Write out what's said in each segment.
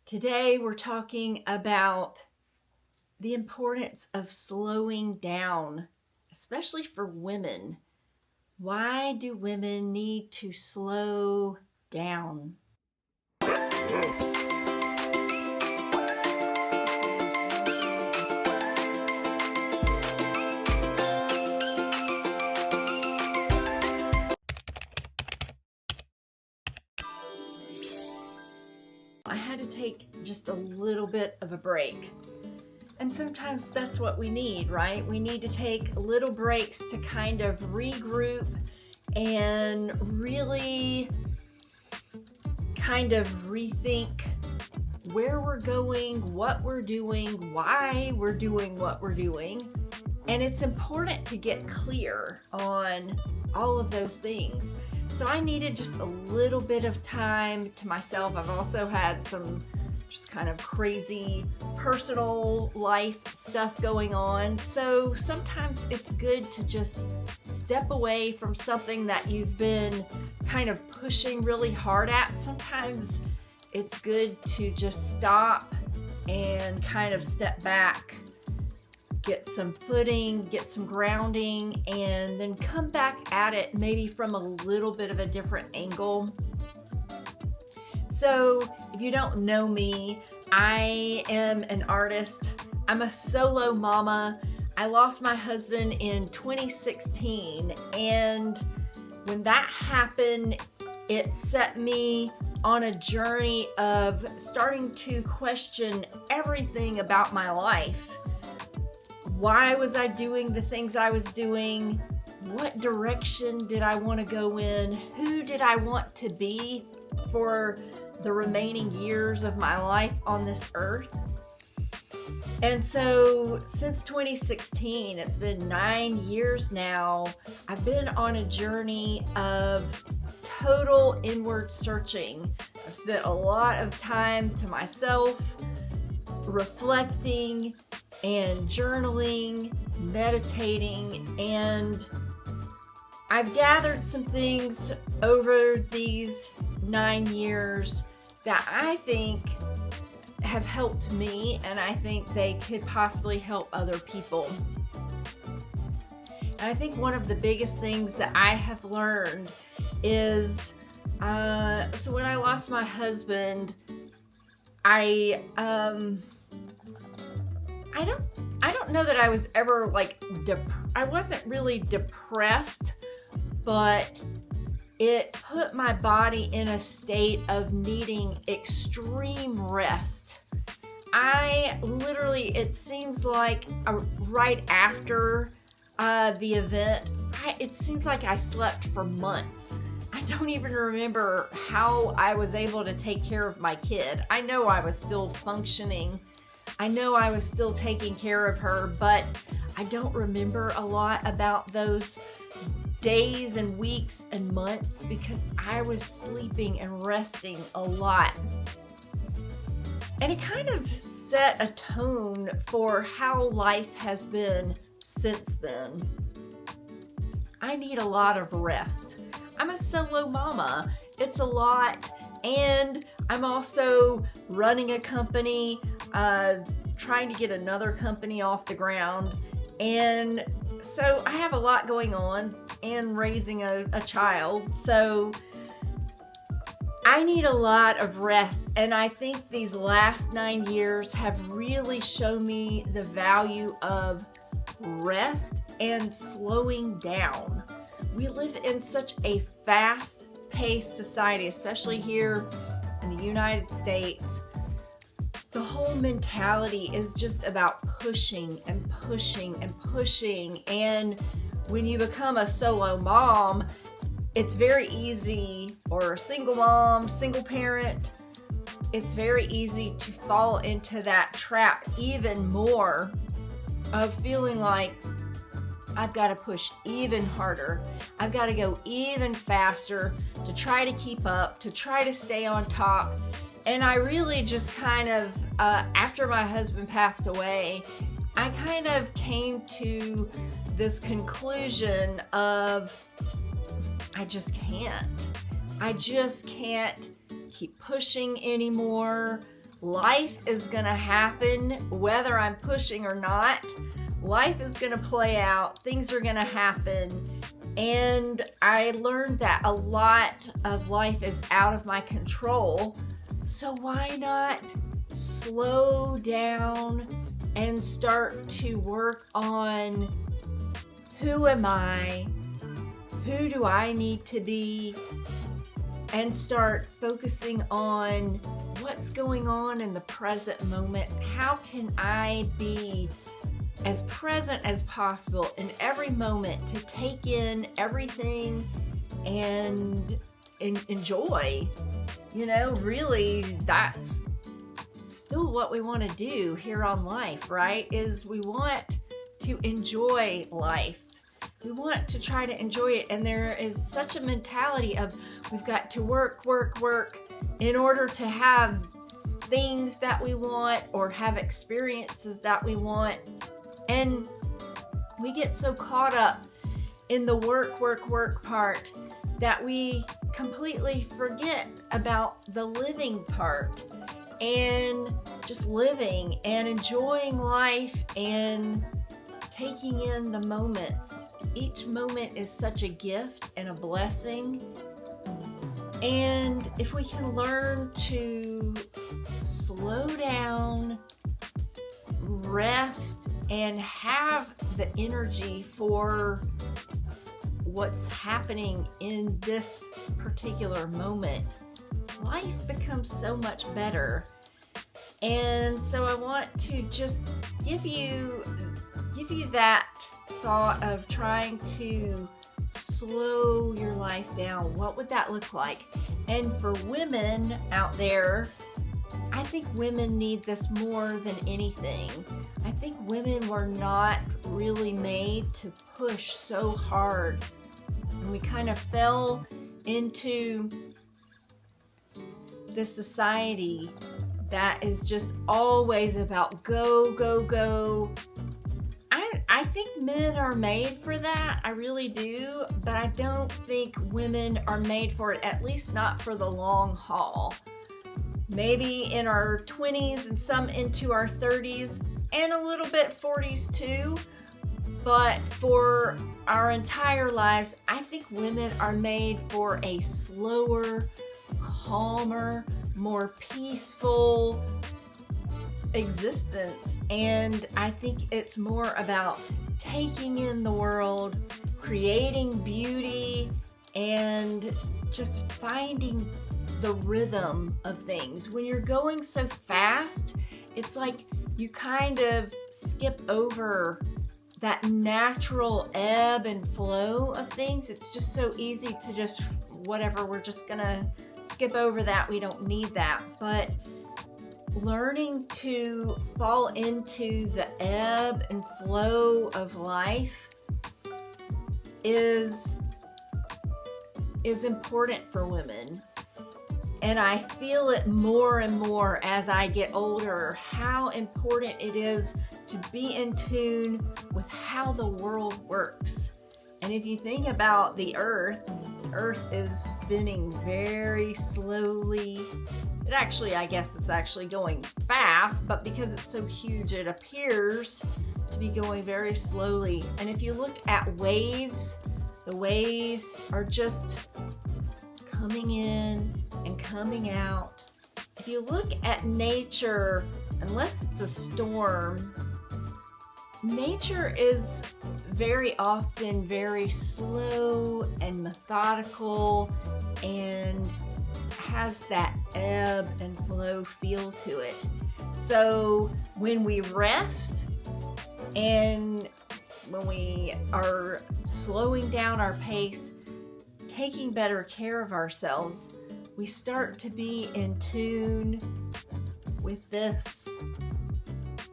Today we're talking about the importance of slowing down, especially for women. Why do women need to slow down? I had to take just a little bit of a break. And sometimes that's what we need, right? We need to take little breaks to kind of regroup and really kind of rethink where we're going, what we're doing, why we're doing what we're doing. And it's important to get clear on all of those things. So I needed just a little bit of time to myself. I've also had some just kind of crazy personal life stuff going on. So sometimes it's good to just step away from something that you've been kind of pushing really hard at. Sometimes it's good to just stop and kind of step back, get some footing, get some grounding, and then come back at it maybe from a little bit of a different angle. So if you don't know me, I am an artist. I'm a solo mama. I lost my husband in 2016, and when that happened, it set me on a journey of starting to question everything about my life. Why was I doing the things I was doing? What direction did I want to go in? Who did I want to be for the remaining years of my life on this earth? And so since 2016, it's been 9 years now, I've been on a journey of total inward searching. I've spent a lot of time to myself, reflecting and journaling, meditating, and I've gathered some things over these 9 years that I think have helped me, and I think they could possibly help other people. And I think one of the biggest things that I have learned is, so when I lost my husband, I don't know that I was ever like I wasn't really depressed, but it put my body in a state of needing extreme rest. I literally, it seems like right after the event, it seems like I slept for months. I don't even remember how I was able to take care of my kid. I know I was still functioning. I know I was still taking care of her, but I don't remember a lot about those days and weeks and months because I was sleeping and resting a lot. And it kind of set a tone for how life has been since then. I need a lot of rest. I'm a solo mama. It's a lot. And I'm also running a company, trying to get another company off the ground. And so I have a lot going on and raising a child. So I need a lot of rest. And I think these last 9 years have really shown me the value of rest and slowing down. We live in such a fast-paced society, especially here in the United States. The whole mentality is just about pushing and pushing and pushing. And when you become a solo mom, it's very easy, or a single mom, single parent, it's very easy to fall into that trap even more of feeling like I've got to push even harder. I've got to go even faster to try to keep up, to try to stay on top. And I really just kind of, after my husband passed away, I kind of came to this conclusion of, I just can't keep pushing anymore. life is gonna happen whether I'm pushing or not. Life is gonna play out, things are gonna happen, and I learned that a lot of life is out of my control. So why not slow down and start to work on who am I, who do I need to be, and start focusing on what's going on in the present moment. How can I be as present as possible in every moment to take in everything and enjoy? You know, really, that's still what we want to do here on life, right? Is we want to enjoy life. We want to try to enjoy it, and there is such a mentality of we've got to work in order to have things that we want or have experiences that we want. And we get so caught up in the work part that we completely forget about the living part, and just living and enjoying life and taking in the moments. Each moment is such a gift and a blessing. And if we can learn to slow down, rest, and have the energy for what's happening in this particular moment, life becomes so much better. And so I want to just give you that thought of trying to slow your life down. What would that look like? And for women out there, I think women need this more than anything. I think women were not really made to push so hard, and we kind of fell into this society that is just always about go, go, go. I think men are made for that, I really do, but I don't think women are made for it, at least not for the long haul. Maybe in our 20s and some into our 30s and a little bit 40s too, but for our entire lives, I think women are made for a slower, calmer, more peaceful existence. And I think it's more about taking in the world, creating beauty, and just finding the rhythm of things. When you're going so fast, it's like you kind of skip over that natural ebb and flow of things. It's just so easy to just whatever, we're just gonna skip over that. We don't need that. But learning to fall into the ebb and flow of life is important for women. And I feel it more and more as I get older, how important it is to be in tune with how the world works. And if you think about the earth is spinning very slowly. I guess it's actually going fast, but because it's so huge, it appears to be going very slowly. And if you look at waves, the waves are just coming in and coming out. If you look at nature, unless it's a storm, nature is very often very slow and methodical and has that ebb and flow feel to it. So when we rest and when we are slowing down our pace, taking better care of ourselves, we start to be in tune with this.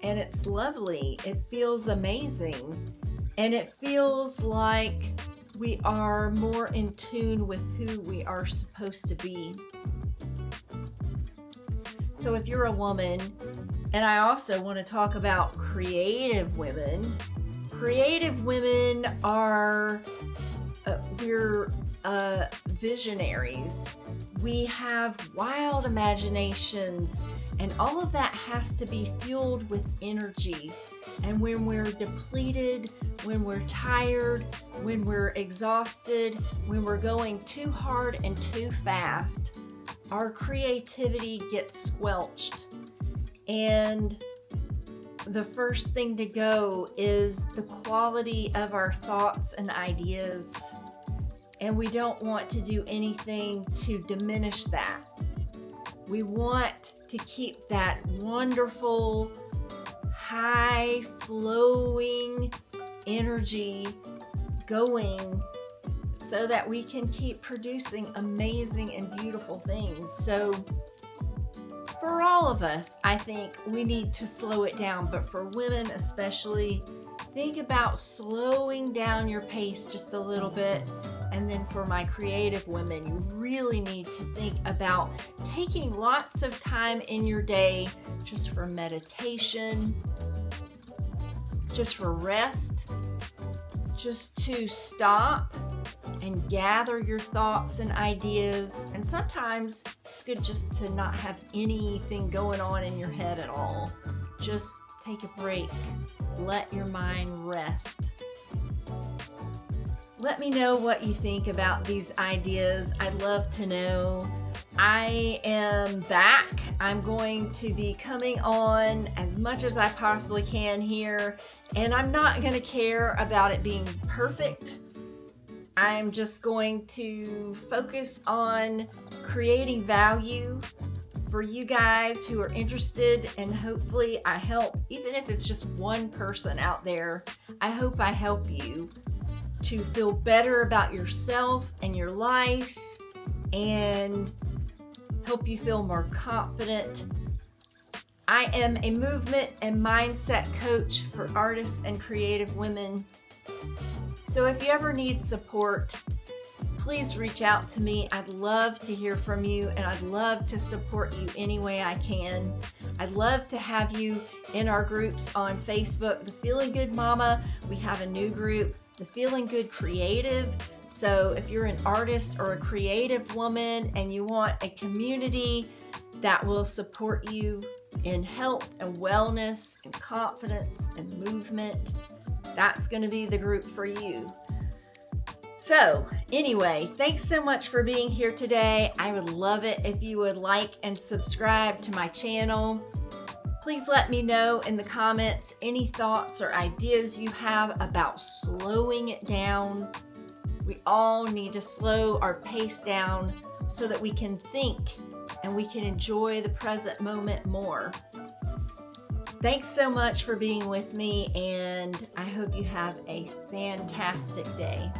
And it's lovely. It feels amazing. And it feels like we are more in tune with who we are supposed to be. So if you're a woman, and I also want to talk about creative women. Creative women are, we're visionaries. We have wild imaginations, And all of that has to be fueled with energy. And when we're depleted, when we're tired, when we're exhausted, when we're going too hard and too fast, our creativity gets squelched. And the first thing to go is the quality of our thoughts and ideas. And we don't want to do anything to diminish that. We want to keep that wonderful, high flowing energy going so that we can keep producing amazing and beautiful things. So for all of us, I think we need to slow it down, but for women especially, think about slowing down your pace just a little bit. And then for my creative women, you really need to think about taking lots of time in your day just for meditation, just for rest, just to stop and gather your thoughts and ideas. And sometimes it's good just to not have anything going on in your head at all. Just take a break. Let your mind rest. Let me know what you think about these ideas. I'd love to know. I am back. I'm going to be coming on as much as I possibly can here, and I'm not going to care about it being perfect. I'm just going to focus on creating value for you guys who are interested, and hopefully I help, even if it's just one person out there. I hope I help you to feel better about yourself and your life and help you feel more confident. I am a movement and mindset coach for artists and creative women. So if you ever need support, please reach out to me. I'd love to hear from you, and I'd love to support you any way I can. I'd love to have you in our groups on Facebook, The Feeling Good Mama. We have a new group, The Feeling Good Creative. So if you're an artist or a creative woman and you want a community that will support you in health and wellness and confidence and movement, that's going to be the group for you. So anyway, thanks so much for being here today. I would love it if you would like and subscribe to my channel. Please let me know in the comments any thoughts or ideas you have about slowing it down. We all need to slow our pace down so that we can think and we can enjoy the present moment more. Thanks so much for being with me, and I hope you have a fantastic day.